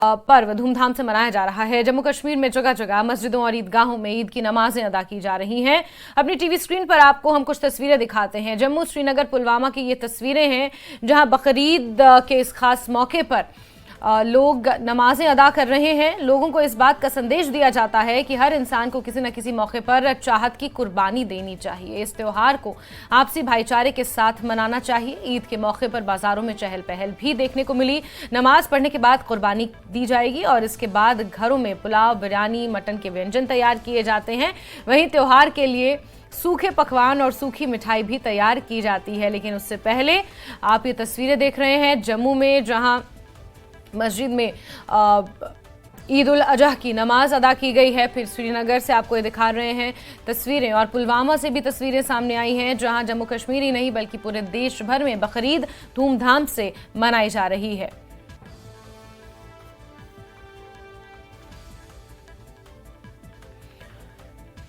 पर्व धूमधाम से मनाया जा रहा है। जम्मू कश्मीर में जगह जगह मस्जिदों और ईदगाहों में ईद की नमाजें अदा की जा रही हैं। अपनी टीवी स्क्रीन पर आपको हम कुछ तस्वीरें दिखाते हैं। जम्मू, श्रीनगर, पुलवामा की ये तस्वीरें हैं जहां बकरीद के इस खास मौके पर लोग नमाजें अदा कर रहे हैं। लोगों को इस बात का संदेश दिया जाता है कि हर इंसान को किसी न किसी मौके पर चाहत की कुर्बानी देनी चाहिए। इस त्योहार को आपसी भाईचारे के साथ मनाना चाहिए। ईद के मौके पर बाजारों में चहल पहल भी देखने को मिली। नमाज पढ़ने के बाद कुर्बानी दी जाएगी और इसके बाद घरों में पुलाव, बिरयानी, मटन के व्यंजन तैयार किए जाते हैं। वहीं त्योहार के लिए सूखे पकवान और सूखी मिठाई भी तैयार की जाती है। लेकिन उससे पहले आप ये तस्वीरें देख रहे हैं जम्मू में, जहां मस्जिद में ईद उल अजहा की नमाज अदा की गई है। फिर श्रीनगर से आपको ये दिखा रहे हैं तस्वीरें, और पुलवामा से भी तस्वीरें सामने आई हैं जहां जम्मू कश्मीर ही नहीं बल्कि पूरे देश भर में बकरीद धूमधाम से मनाई जा रही है।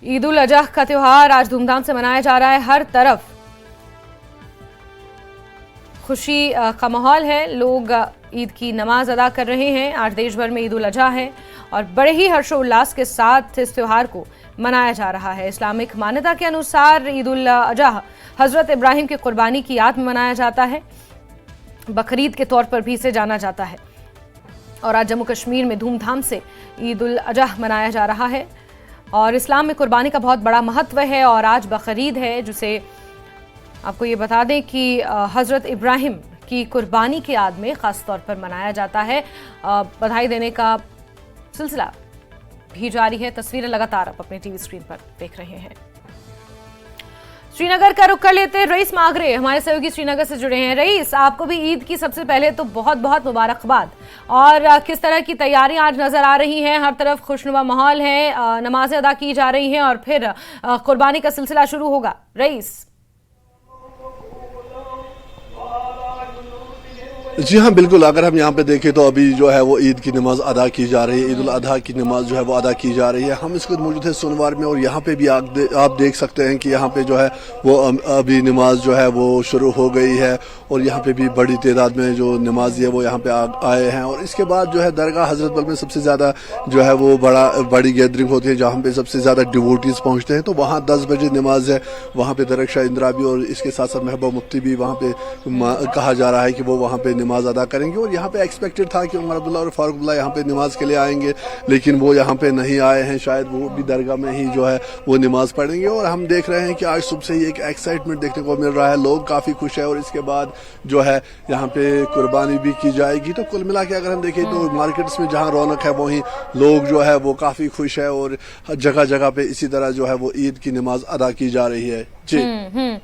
ईद उल अजहा का त्यौहार आज धूमधाम से मनाया जा रहा है। हर तरफ खुशी का माहौल है। लोग ईद की नमाज अदा कर रहे हैं। आज देश भर में ईद उल अजहा है और बड़े ही हर्षोल्लास के साथ इस त्यौहार को मनाया जा रहा है। इस्लामिक मान्यता के अनुसार ईद उल अजहा हजरत इब्राहिम की कुर्बानी की याद में मनाया जाता है। बकरीद के तौर पर भी इसे जाना जाता है। और आज जम्मू कश्मीर में धूमधाम से ईद उल अजहा मनाया जा रहा है। और इस्लाम में कुर्बानी का बहुत बड़ा महत्व है और आज बकरीद है, जिसे आपको ये बता दें कि हजरत इब्राहिम की कुर्बानी की याद में खास तौर पर मनाया जाता है। बधाई देने का सिलसिला भी जारी है। तस्वीरें लगातार आप अपने टीवी स्क्रीन पर देख रहे हैं। श्रीनगर का रुख कर लेते हैं। रईस मागरे हमारे सहयोगी श्रीनगर से जुड़े हैं। रईस, आपको भी ईद की सबसे पहले तो बहुत बहुत मुबारकबाद। और किस तरह की तैयारियां आज नजर आ रही हैं? हर तरफ खुशनुमा माहौल है, नमाजें अदा की जा रही हैं और फिर कुर्बानी का सिलसिला शुरू होगा। रईस। जी हाँ, बिल्कुल। अगर हम यहाँ पे देखें तो अभी जो है वो ईद की नमाज अदा की जा रही है। ईद उल अजहा की नमाज जो है वो अदा की जा रही है। हम इस वक्त मौजूद है सोनवार में और यहाँ पे भी आप देख सकते हैं कि यहाँ पे जो है वो अभी नमाज जो है वो शुरू हो गई है और यहाँ पे भी बड़ी तादाद में जो नमाजी है वो यहाँ पे आए हैं। और इसके बाद जो है दरगाह हजरत बल में सबसे ज़्यादा जो है वो बड़ी गैदरिंग होती है जहाँ पे सबसे ज़्यादा डिवोटीज़ पहुँचते हैं। तो वहाँ 10 बजे नमाज है। वहाँ पे दरख्शाह इंदिरा भी और इसके साथ साथ महबूबा मुफ्ती भी वहाँ पे कहा जा रहा है कि वो वहाँ पे नमाज अदा करेंगे। और यहाँ पे एक्सपेक्टेड था कि उमर अब्दुल्ला और फारूक अब्दुल्ला यहाँ पे नमाज के लिए आएंगे, लेकिन वो यहाँ पे नहीं आए हैं। शायद वो भी दरगाह में ही जो है वो नमाज पढ़ेंगे। और हम देख रहे हैं कि आज सुबह से ही एक एक्साइटमेंट देखने को मिल रहा है। लोग काफ़ी खुश है और इसके बाद जो है यहाँ पे कुर्बानी भी की जाएगी। तो कुल मिला के अगर हम देखें तो मार्केट्स में जहाँ रौनक है वहीं लोग जो है वो काफ़ी खुश है और जगह जगह पे इसी तरह जो है वो ईद की नमाज अदा की जा रही है। जी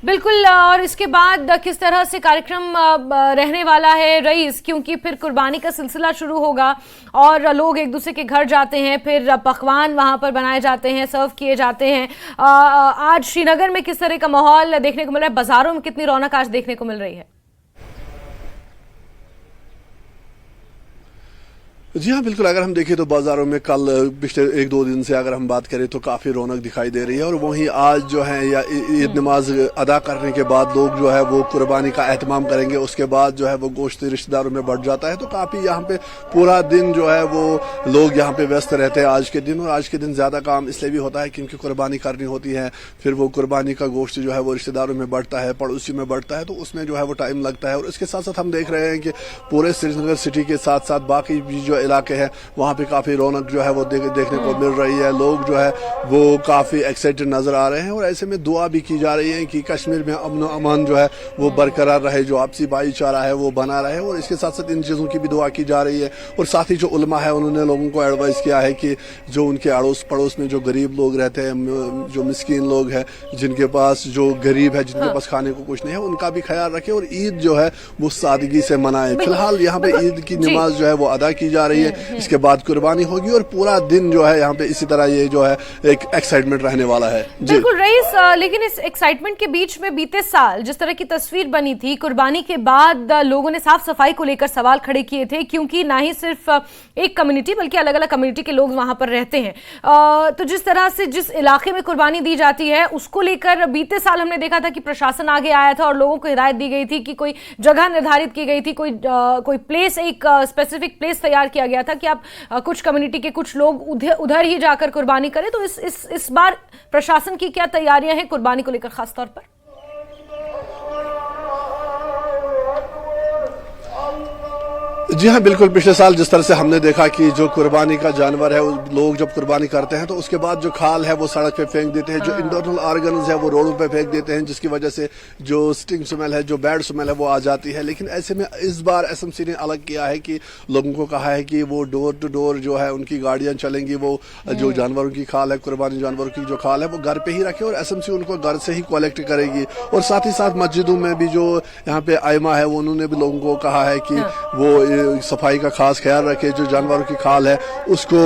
बिल्कुल। और इसके बाद किस तरह से कार्यक्रम रहने वाला है रईस, क्योंकि फिर कुर्बानी का सिलसिला शुरू होगा और लोग एक दूसरे के घर जाते हैं, फिर पकवान वहां पर बनाए जाते हैं, सर्व किए जाते हैं। आज श्रीनगर में किस तरह का माहौल देखने को मिल रहा है? बाजारों में कितनी रौनक आज देखने को मिल रही है? जी हाँ, बिल्कुल। अगर हम देखें तो बाज़ारों में कल पिछले 1-2 दिन से अगर हम बात करें तो काफ़ी रौनक दिखाई दे रही है। और वहीं आज जो है या ईद नमाज अदा करने के बाद लोग जो है वो कुर्बानी का एहतमाम करेंगे। उसके बाद जो है वो गोश्त रिश्तेदारों में बढ़ जाता है। तो काफ़ी यहाँ पे पूरा दिन जो है वो लोग यहाँ पे व्यस्त रहते हैं आज के दिन। और आज के दिन ज़्यादा काम इसलिए भी होता है क्योंकि कुर्बानी करनी होती है। फिर वो कुर्बानी का गोश्त जो है वो रिश्तेदारों में बढ़ता है, पड़ोसी में बढ़ता है, तो उसमें जो है वो टाइम लगता है। और इसके साथ साथ हम देख रहे हैं कि पूरे श्रीनगर सिटी के साथ साथ बाकी भी जो इलाके हैं वहाँ पे काफ़ी रौनक जो है वो देखने को मिल रही है। लोग जो है वो काफ़ी एक्साइटेड नज़र आ रहे हैं। और ऐसे में दुआ भी की जा रही है कि कश्मीर में अमन अमान जो है वो बरकरार रहे, जो आपसी भाईचारा है वो बना रहे। और इसके साथ साथ इन चीज़ों की भी दुआ की जा रही है। और साथ ही जो उलमा है उन्होंने लोगों को एडवाइस किया है कि जो उनके अड़ोस पड़ोस में जो गरीब लोग रहते हैं, जो मिस्कीन लोग हैं, जिनके पास जो गरीब है, जिनके पास खाने को कुछ नहीं है, उनका भी ख्याल रखें और ईद जो है वो सादगी से मनाएं। फिलहाल यहाँ पे ईद की नमाज जो है वो अदा की जा रही है। इसके बाद कुर्बानी होगी और पूरा दिन जो है यहाँ पे इसी तरह ये जो है एक एक्साइटमेंट रहने वाला है। बिल्कुल रईस, लेकिन इस एक्साइटमेंट के बीच में बीते साल जिस तरह की तस्वीर बनी थी कुर्बानी के बाद, लोगों ने साफ सफाई को लेकर सवाल खड़े किए थे, क्योंकि ना ही सिर्फ एक कम्युनिटी बल्कि अलग अलग कम्युनिटी के लोग वहां पर रहते हैं। तो जिस तरह से जिस इलाके में कुर्बानी दी जाती है उसको लेकर बीते साल हमने देखा था कि प्रशासन आगे आया था और लोगों को हिदायत दी गई थी कि कोई जगह निर्धारित की गई थी, कोई प्लेस, एक स्पेसिफिक प्लेस तैयार किया गया था कि आप कुछ कम्युनिटी के कुछ लोग उधर ही जाकर कुर्बानी करें, तो इस बार प्रशासन की क्या तैयारियां हैं कुर्बानी को लेकर खासतौर पर? जी हाँ, बिल्कुल। पिछले साल जिस तरह से हमने देखा कि जो कुर्बानी का जानवर है, लोग जब कुर्बानी करते हैं तो उसके बाद जो खाल है वो सड़क पे फेंक देते हैं, जो इंटरनल ऑर्गन्स है वो रोडों पे फेंक देते हैं, जिसकी वजह से जो स्टिंग स्मेल है, जो बैड स्मेल है वो आ जाती है। लेकिन ऐसे में इस बार एसएमसी ने अलग किया है कि लोगों को कहा है कि वो डोर टू डोर जो है उनकी गाड़ियां चलेंगी, वो जो जानवरों की खाल है, कुर्बानी जानवरों की जो खाल है वो घर पे ही रखे और एसएमसी उनको घर से ही कलेक्ट करेगी। और साथ ही साथ मस्जिदों में भी जो यहाँ पे आयमा है वो उन्होंने भी लोगों को कहा है कि वो सफाई का खास ख्याल रखे, जो जानवरों की खाल है उसको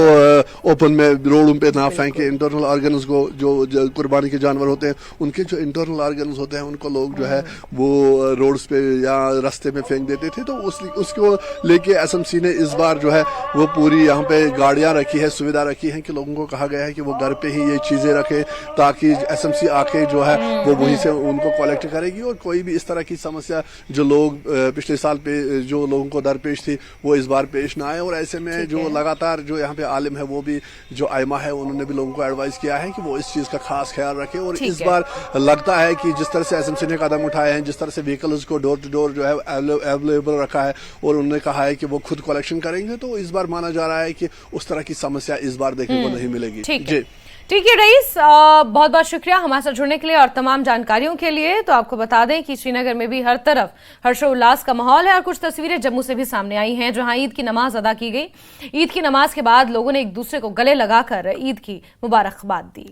ओपन में रोडों पे ना फेंके। इंटरनल ऑर्गन्स को जो कुर्बानी के जानवर होते हैं उनके जो इंटरनल ऑर्गन्स होते हैं उनको लोग जो है वो रोड्स पे या रास्ते में फेंक देते थे। तो उसको लेके एसएमसी ने इस बार जो है वो पूरी यहाँ पे गाड़ियां रखी है, सुविधा रखी है कि लोगों को कहा गया है कि वो घर पे ही ये चीजें रखे ताकि एसएमसी आके जो है वो वहीं से उनको कलेक्ट करेगी और कोई भी इस तरह की समस्या जो लोग पिछले साल पे जो लोगों को दरपेश थी वो इस बार पेश ना आए। और ऐसे में जो लगातार जो यहाँ पे आलिम है वो भी जो आयमा है उन्होंने भी लोगों को एडवाइस किया है कि वो इस चीज का खास ख्याल रखें। और इस बार लगता है कि जिस तरह से एसएमसी ने कदम उठाए हैं, जिस तरह से व्हीकल्स को डोर टू डोर जो है अवेलेबल रखा है और उन्होंने कहा है कि वो खुद कलेक्शन करेंगे, तो इस बार माना जा रहा है कि उस तरह की समस्या इस बार देखने को नहीं मिलेगी। जी ठीक है रईस, बहुत बहुत शुक्रिया हमारे साथ जुड़ने के लिए और तमाम जानकारियों के लिए। तो आपको बता दें कि श्रीनगर में भी हर तरफ हर्षोल्लास का माहौल है और कुछ तस्वीरें जम्मू से भी सामने आई हैं जहां ईद की नमाज अदा की गई। ईद की नमाज के बाद लोगों ने एक दूसरे को गले लगाकर ईद की मुबारकबाद दी।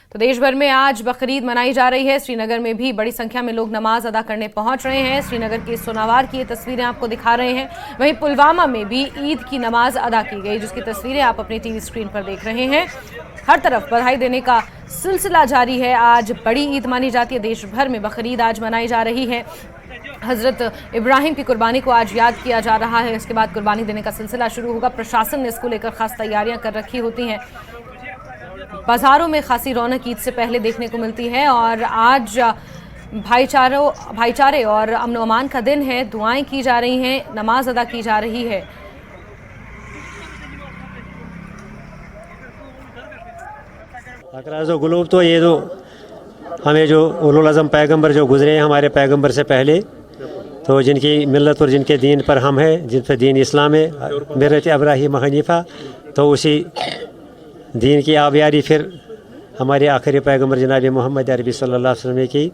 तो देश भर में आज बकरीद मनाई जा रही है। श्रीनगर में भी बड़ी संख्या में लोग नमाज अदा करने पहुंच रहे हैं। श्रीनगर के सोनावार की ये तस्वीरें आपको दिखा रहे हैं। वहीं पुलवामा में भी ईद की नमाज अदा की गई, जिसकी तस्वीरें आप अपनी टीवी स्क्रीन पर देख रहे हैं। हर तरफ बधाई देने का सिलसिला जारी है। आज बड़ी ईद मानी जाती है। देश भर में बकरीद आज मनाई जा रही है। हजरत इब्राहिम की कुर्बानी को आज याद किया जा रहा है। इसके बाद कुर्बानी देने का सिलसिला शुरू होगा। प्रशासन ने इसको लेकर खास तैयारियां कर रखी होती हैं। बाजारों में खासी रौनक ईद से पहले देखने को मिलती है और आज भाईचारे और अमन अमान का दिन है। दुआएं की जा रही हैं, नमाज अदा की जा रही है। अकराज़ो गुलूब तो ये जो हमें जो उलुल अज़म पैगंबर जो गुजरे हैं हमारे पैगंबर से पहले, तो जिनकी मिल्लत और जिनके दीन पर हम हैं, जिन पर दीन इस्लाम है, मिल्लत इब्राहीम हनीफ़ा, तो उसी दीन की आबियारी फिर हमारे आखिरी पैगंबर जनाब मोहम्मद अरबी सल्लल्लाहु अलैहि वसल्लम की,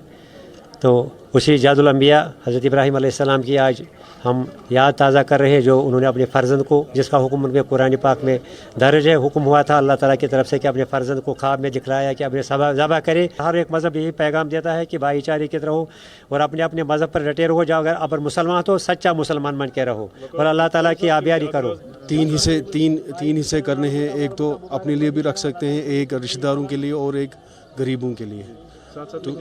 तो उसी जादुल अंबिया हज़रत इब्राहीम अलैहिस्सलाम की आज हम याद ताज़ा कर रहे हैं, जो उन्होंने अपने फ़र्जंद को, जिसका हुक्म उनके कुरान पाक में दर्ज है, हुक्म हुआ था अल्लाह ताला की तरफ से कि अपने फ़र्जंद को ख्वाब में दिखलाया कि अपने ज़बा करे। हर एक मज़हब यही पैगाम देता है कि भाईचारे की तरह रहो और अपने अपने मज़हब पर डटे रहो। जाओ अगर मुसलमान तो सच्चा मुसलमान बन के रहो और अल्लाह ताला की आबियारी करो। तीन हिस्से करने हैं। एक तो अपने लिए भी रख सकते हैं, एक रिश्तेदारों के लिए और एक गरीबों के लिए। तो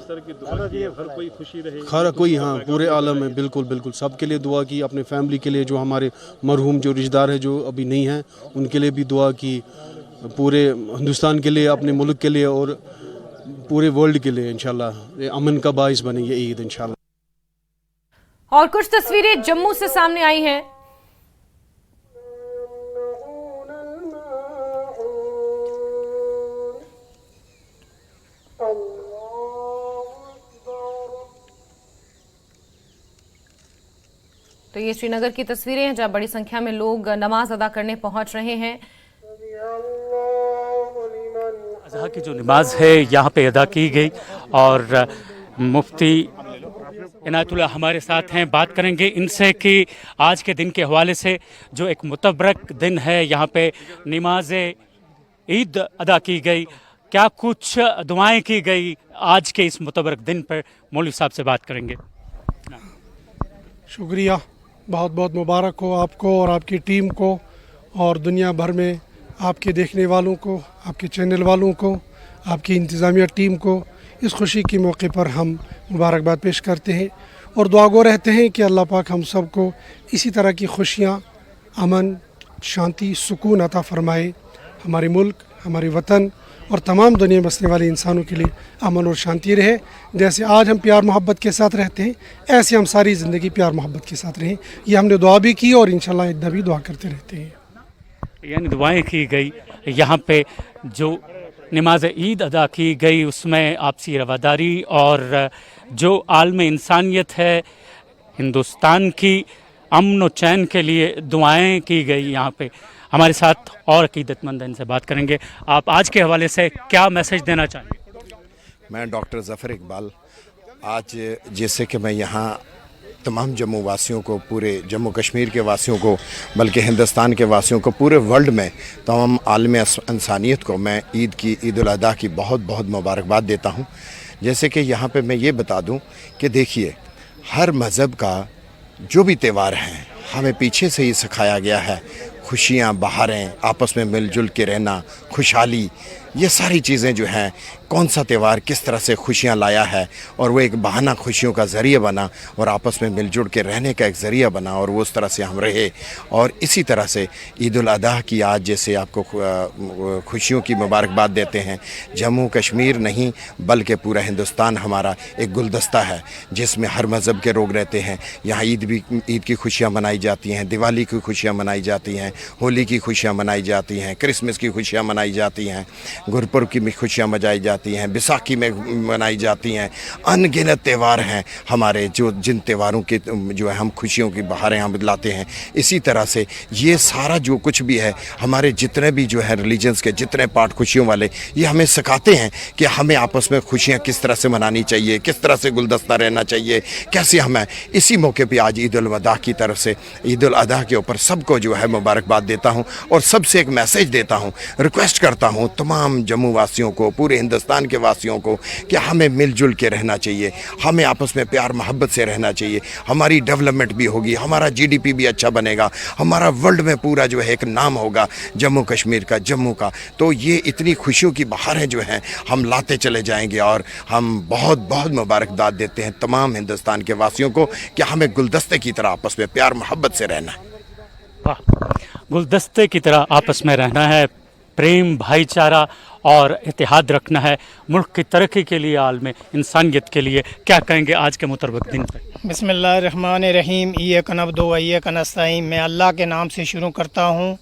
हर कोई खुशी रहे, हर कोई, हाँ, पूरे आलम में बिल्कुल बिल्कुल सबके लिए दुआ की। अपने फैमिली के लिए, जो हमारे मरहूम जो रिश्तेदार है जो अभी नहीं हैं, उनके लिए भी दुआ की। पूरे हिंदुस्तान के लिए, अपने मुल्क के लिए और पूरे वर्ल्ड के लिए इंशाल्लाह अमन का बाइस बने ये ईद इंशाल्लाह। और कुछ तस्वीरें जम्मू से सामने आई हैं। तो ये श्रीनगर की तस्वीरें हैं जहां बड़ी संख्या में लोग नमाज अदा करने पहुंच रहे हैं। अज़हा की जो नमाज है यहाँ पे अदा की गई और मुफ्ती इनायतुल्लाह हमारे साथ हैं। बात करेंगे इनसे कि आज के दिन के हवाले से जो एक मुतबरक दिन है, यहाँ पे नमाज ईद अदा की गई, क्या कुछ दुआएं की गई आज के इस मुतबरक दिन पर? मौलवी साहब से बात करेंगे। शुक्रिया, बहुत बहुत मुबारक हो आपको और आपकी टीम को और दुनिया भर में आपके देखने वालों को, आपके चैनल वालों को, आपकी इंतज़ामिया टीम को इस खुशी के मौके पर हम मुबारकबाद पेश करते हैं और दुआगो रहते हैं कि अल्लाह पाक हम सब को इसी तरह की खुशियाँ, अमन, शांति, सुकून अता फ़रमाए। हमारे मुल्क, हमारे वतन और तमाम दुनिया में बसने वाले इंसानों के लिए अमन और शांति रहे। जैसे आज हम प्यार मोहब्बत के साथ रहते हैं, ऐसे हम सारी ज़िंदगी प्यार मोहब्बत के साथ रहें। ये हमने दुआ भी की और इंशाल्लाह इतना भी दुआ करते रहते हैं। यानी दुआएं की गई, यहाँ पे जो नमाज ईद अदा की गई उसमें आपसी रवादारी और जो आलम इंसानियत है हिंदुस्तान की अमन व चैन के लिए दुआएं की गई। यहाँ पे हमारे साथ और अकीदतमंद इनसे बात करेंगे। आप आज के हवाले से क्या मैसेज देना चाहेंगे? मैं डॉक्टर ज़फ़र इकबाल, आज जैसे कि मैं यहाँ तमाम जम्मू वासियों को, पूरे जम्मू कश्मीर के वासियों को, बल्कि हिंदुस्तान के वासियों को, पूरे वर्ल्ड में तमाम आलम इंसानियत को मैं ईद उल अज़हा की बहुत बहुत मुबारकबाद देता हूँ। जैसे कि यहाँ पे मैं ये बता दूँ कि देखिए, हर मज़हब का जो भी त्यौहार हैं हमें पीछे से ही सिखाया गया है। खुशियाँ, बहारें, आपस में मिलजुल के रहना, खुशहाली, ये सारी चीज़ें जो हैं, कौन सा त्यौहार किस तरह से खुशियाँ लाया है और वो एक बहाना खुशियों का ज़रिया बना और आपस में मिलजुल के रहने का एक ज़रिया बना और वो उस तरह से हम रहे। और इसी तरह से ईद उल अज़हा की आज जैसे आपको खुशियों की मुबारकबाद देते हैं, जम्मू कश्मीर नहीं बल्कि पूरा हिंदुस्तान हमारा एक गुलदस्ता है जिसमें हर मज़हब के लोग रहते हैं। यहाँ ईद की खुशियाँ मनाई जाती हैं, दिवाली की खुशियाँ मनाई जाती हैं, होली की खुशियाँ मनाई जाती हैं, क्रिसमस की खुशियाँ मनाई जाती हैं, गुरपुरब की खुशियाँ मनाई जाती हैं, बैसाखी में मनाई जाती हैं। अनगिनत त्यौहार हैं हमारे, जो जिन त्यौहारों के जो है हम खुशियों की बहारें हम लाते हैं। इसी तरह से ये सारा जो कुछ भी है, हमारे जितने भी जो है रिलीजन्स के जितने पार्ट खुशियों वाले, ये हमें सिखाते हैं कि हमें आपस में खुशियाँ किस तरह से मनानी चाहिए, किस तरह से गुलदस्ता रहना चाहिए, कैसे हमें। इसी मौके पर आज ईद उल अज़हा की तरफ से, ईद उल अज़हा के ऊपर सबको जो है मुबारकबाद देता हूँ और सबसे एक मैसेज देता हूँ, रिक्वेस्ट करता हूँ तमाम जम्मू वासियों को, पूरे हिंदुस्तान के वासियों को कि हमें मिलजुल के रहना चाहिए, हमें आपस में प्यार मोहब्बत से रहना चाहिए। हमारी डेवलपमेंट भी होगी, हमारा जीडीपी भी अच्छा बनेगा, हमारा वर्ल्ड में पूरा जो है एक नाम होगा जम्मू कश्मीर का, जम्मू का। तो ये इतनी खुशियों की बहारें जो हैं हम लाते चले जाएंगे और हम बहुत बहुत मुबारकबाद देते हैं तमाम हिंदुस्तान के वासियों को कि हमें गुलदस्ते की तरह आपस में प्यार मोहब्बत से रहना है। वाह, गुलदस्ते की तरह आपस में रहना है, प्रेम, भाईचारा और इत्तेहाद रखना है, मुल्क की तरक्की के लिए, आलम इंसानियत के लिए। क्या कहेंगे आज के मुतरबक दिन पर? बिस्मिल्लाहिर्रहमानिर्रहीम, इय्याका नअब्दु व इय्याका नस्तईन। मैं अल्लाह के नाम से शुरू करता हूँ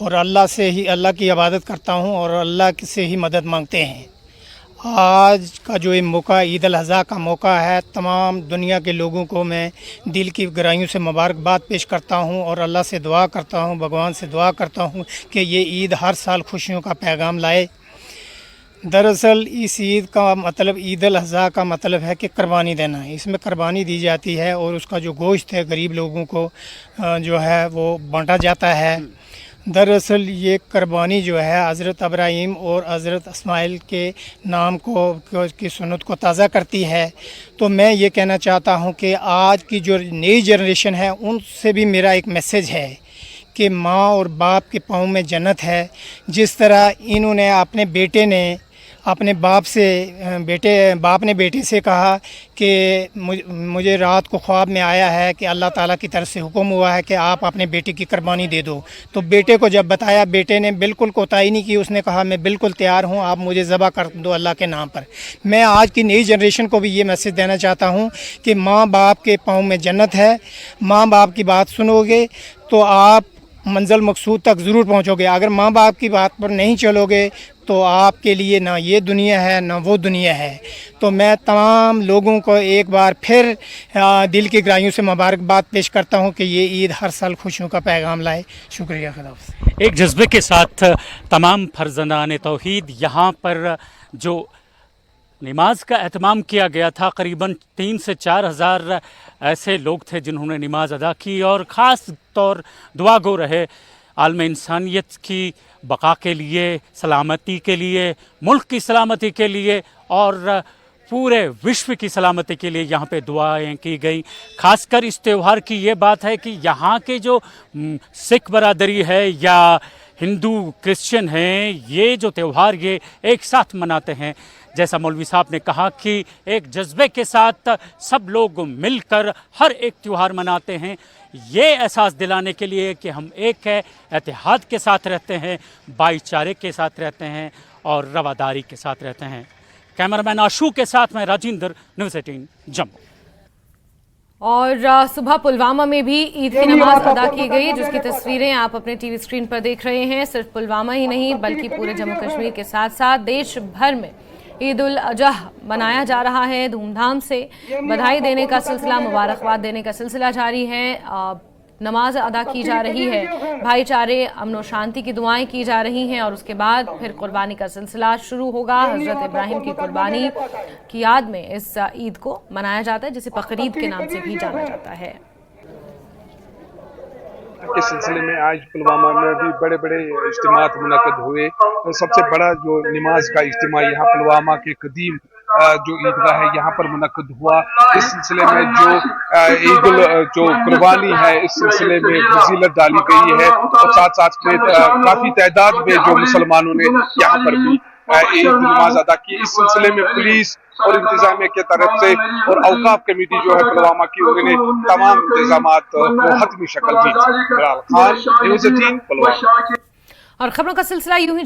और अल्लाह की इबादत करता हूँ और अल्लाह से ही मदद मांगते हैं। आज का जो ये मौका ईद उल अज़हा का मौका है, तमाम दुनिया के लोगों को मैं दिल की गहराइयों से मुबारकबाद पेश करता हूँ और अल्लाह से दुआ करता हूँ, भगवान से दुआ करता हूँ कि ये ईद हर साल खुशियों का पैगाम लाए। दरअसल इस ईद का मतलब, ईद उल अज़हा का मतलब है कि कुर्बानी देना। इसमें कुर्बानी दी जाती है और उसका जो गोश्त है गरीब लोगों को जो है वो बांटा जाता है। दरअसल ये कुर्बानी जो है हज़रत इब्राहीम और हज़रत इस्माइल के नाम की सुन्नत को ताज़ा करती है। तो मैं ये कहना चाहता हूँ कि आज की जो नई जनरेशन है उनसे भी मेरा एक मैसेज है कि माँ और बाप के पाँव में जन्नत है। जिस तरह इन्होंने अपने बाप ने बेटे से कहा कि मुझे रात को ख्वाब में आया है कि अल्लाह ताला की तरफ से हुक्म हुआ है कि आप अपने बेटे की कुर्बानी दे दो। तो बेटे को जब बताया, बेटे ने बिल्कुल कोताही नहीं की, उसने कहा मैं बिल्कुल तैयार हूँ, आप मुझे ज़बह कर दो अल्लाह के नाम पर। मैं आज की नई जनरेशन को भी ये मैसेज देना चाहता हूँ कि माँ बाप के पाँव में जन्नत है। माँ बाप की बात सुनोगे तो आप मंजिल मकसूद तक ज़रूर पहुँचोगे। अगर माँ बाप की बात पर नहीं चलोगे तो आपके लिए ना ये दुनिया है ना वो दुनिया है। तो मैं तमाम लोगों को एक बार फिर दिल की गहराइयों से मुबारकबाद पेश करता हूँ कि ये ईद हर साल खुशियों का पैगाम लाए। शुक्रिया। खुदा। एक जज्बे के साथ तमाम फर्जंदान तौहीद यहाँ पर जो नमाज का एहतमाम किया गया था, करीबन 3 से 4 हज़ार ऐसे लोग थे जिन्होंने नमाज अदा की और ख़ास तौर दुआ गो रहे आलम इंसानियत की बका के लिए, सलामती के लिए, मुल्क की सलामती के लिए और पूरे विश्व की सलामती के लिए यहाँ पे दुआएं की गई। खासकर इस त्यौहार की ये बात है कि यहाँ के जो सिख बरादरी है या हिंदू क्रिश्चियन हैं, ये जो त्यौहार ये एक साथ मनाते हैं। जैसा मौलवी साहब ने कहा कि एक जज्बे के साथ सब लोग मिलकर हर एक त्यौहार मनाते हैं, ये एहसास दिलाने के लिए कि हम एक है, इत्तेहाद के साथ रहते हैं, भाईचारे के साथ रहते हैं और रवादारी के साथ रहते हैं। कैमरामैन आशू के साथ मैं राजेंद्र, न्यूज़ 18 जम्मू। और सुबह पुलवामा में भी ईद की नमाज अदा की गई, जिसकी तस्वीरें आप अपने टीवी स्क्रीन पर देख रहे हैं। सिर्फ पुलवामा ही नहीं बल्कि पूरे जम्मू कश्मीर के साथ साथ देश भर में ईद उल अजहा मनाया जा रहा है धूमधाम से। बधाई देने का सिलसिला, मुबारकबाद देने का सिलसिला जारी है। नमाज अदा की जा रही है, भाईचारे, अमन और शांति की दुआएं की जा रही हैं और उसके बाद फिर कुर्बानी का सिलसिला शुरू होगा। हज़रत इब्राहिम की कुर्बानी की याद में इस ईद को मनाया जाता है, जिसे बकरीद के नाम से भी जाना जाता है। के सिलसिले में आज पुलवामा में भी बड़े बड़े इज्तिमात मुनक़द हुए। सबसे बड़ा जो नमाज का इज्तिमा यहाँ पुलवामा के कदीम जो ईदगाह है यहाँ पर मुनक़द हुआ। इस सिलसिले में जो कुर्बानी है इस सिलसिले में फजीलत डाली गई है और साथ साथ में काफी तादाद में जो मुसलमानों ने यहाँ पर भी ईद नमाज अदा की। इस सिलसिले में पुलिस और इंतजामिया की तरफ से और औकाफ कमेटी जो है पुलवामा की, उन्होंने तमाम इंतजामात को हतमी शक्ल दी। बिलाल खान, न्यूज़ 18 पुलवामा। और खबरों का सिलसिला यूं ही